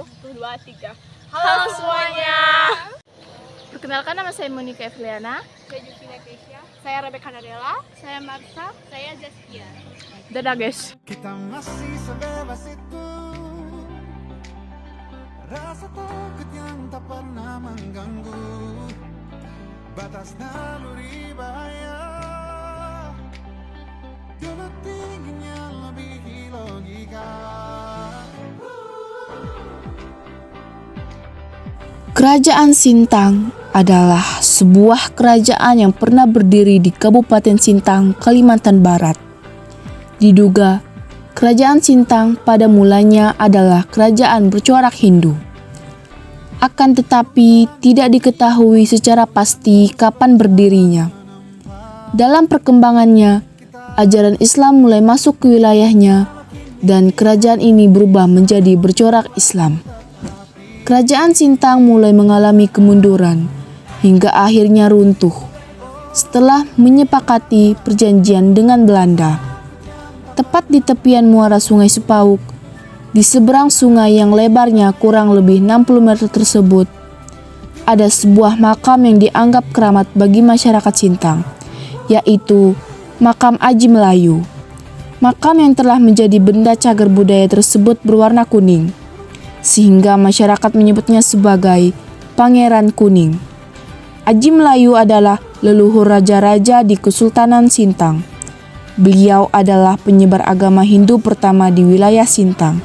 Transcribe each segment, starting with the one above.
1, 2, 3. Halo semuanya. Perkenalkan, nama saya Monica Evliana. Saya Justina Keisha. Saya Rebecca Nadella. Saya Marsa. Saya Zaskia. Dadah guys. Kita masih sebebas itu. Rasa takut yang tak pernah mengganggu. Batas naluri bahaya. Dulu tingginya lebihi logika. Kerajaan Sintang adalah sebuah kerajaan yang pernah berdiri di Kabupaten Sintang, Kalimantan Barat. Diduga, kerajaan Sintang pada mulanya adalah kerajaan bercorak Hindu. Akan tetapi, tidak diketahui secara pasti kapan berdirinya. Dalam perkembangannya, ajaran Islam mulai masuk ke wilayahnya dan kerajaan ini berubah menjadi bercorak Islam. Kerajaan Sintang mulai mengalami kemunduran hingga akhirnya runtuh setelah menyepakati perjanjian dengan Belanda. Tepat di tepian muara Sungai Sepauk, di seberang sungai yang lebarnya kurang lebih 60 meter tersebut, ada sebuah makam yang dianggap keramat bagi masyarakat Sintang, yaitu makam Aji Melayu. Makam yang telah menjadi benda cagar budaya tersebut berwarna kuning, sehingga masyarakat menyebutnya sebagai Pangeran Kuning. Aji Melayu adalah leluhur raja-raja di Kesultanan Sintang. Beliau adalah penyebar agama Hindu pertama di wilayah Sintang.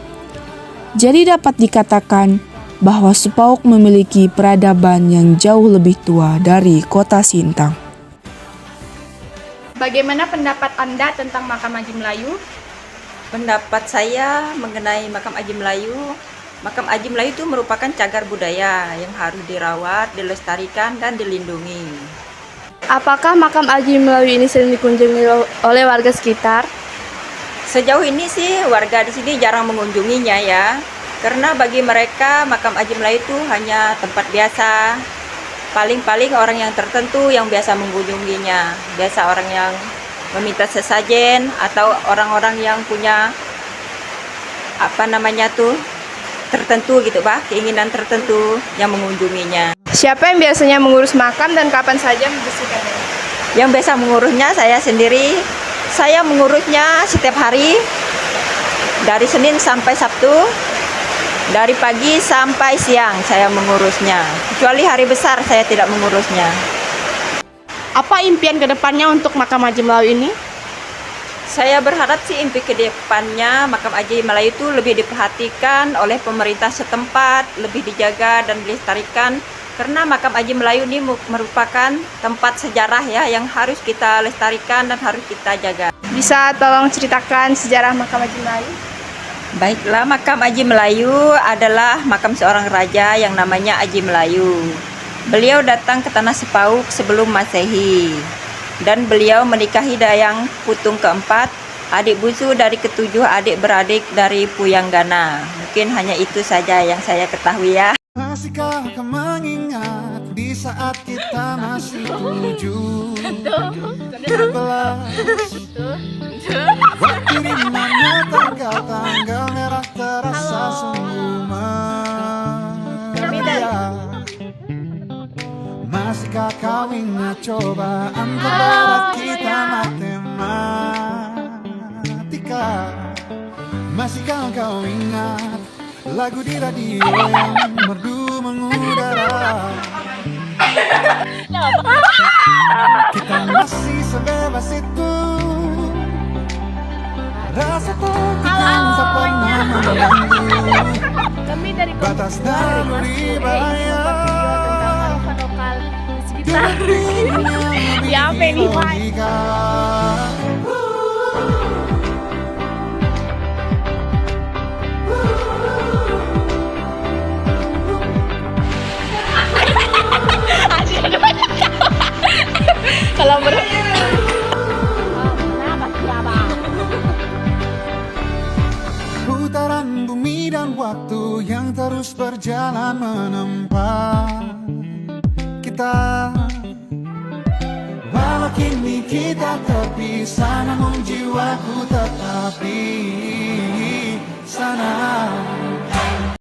Jadi dapat dikatakan bahwa Sepauk memiliki peradaban yang jauh lebih tua dari kota Sintang. Bagaimana pendapat Anda tentang makam Aji Melayu? Pendapat saya mengenai makam Aji Melayu, makam Aji Melayu itu merupakan cagar budaya yang harus dirawat, dilestarikan, dan dilindungi. Apakah makam Aji Melayu ini sering dikunjungi oleh warga sekitar? Sejauh ini sih warga di sini jarang mengunjunginya ya, karena bagi mereka makam Aji Melayu itu hanya tempat biasa. Paling-paling orang yang tertentu yang biasa mengunjunginya, biasa orang yang meminta sesajen atau orang-orang yang punya tertentu gitu Pak, keinginan tertentu yang mengunjunginya. Siapa yang biasanya mengurus makam dan kapan saja membersihkannya? Yang biasa mengurusnya saya sendiri. Saya mengurusnya setiap hari dari Senin sampai Sabtu, dari pagi sampai siang saya mengurusnya. Kecuali hari besar saya tidak mengurusnya. Apa impian kedepannya untuk makam Aji Melayu ini? Saya berharap sih impian ke depannya makam Aji Melayu itu lebih diperhatikan oleh pemerintah setempat, lebih dijaga dan dilestarikan, karena makam Aji Melayu ini merupakan tempat sejarah ya yang harus kita lestarikan dan harus kita jaga. Bisa tolong ceritakan sejarah makam Aji Melayu? Baiklah, makam Aji Melayu adalah makam seorang raja yang namanya Aji Melayu. Beliau datang ke tanah Sepauk sebelum Masehi. Dan beliau menikahi Dayang Putung keempat, adik bungsu dari ketujuh adik beradik dari Puyanggana. Mungkin hanya itu saja yang saya ketahui ya. Masihkah kau mengingat di saat kita masih 7, 11, waktu dimana tanggal-tanggal merah terasa sungguh meriah. Masihkah kau ingat cobaan terberat kita matematika? Masihkah kau ingat lagu di radio yang merdu mengudara? Kita masih sebebas itu. Rasa takut yang tak pernah mengganggu. Kami dari Batas naluri bahaya. lokal sekitar. Ya apa ini Pak? Kalau Putaran bumi dan waktu yang terus berjalan menempa kita. Walau kini kita terpisah, namun jiwaku tetap di sana.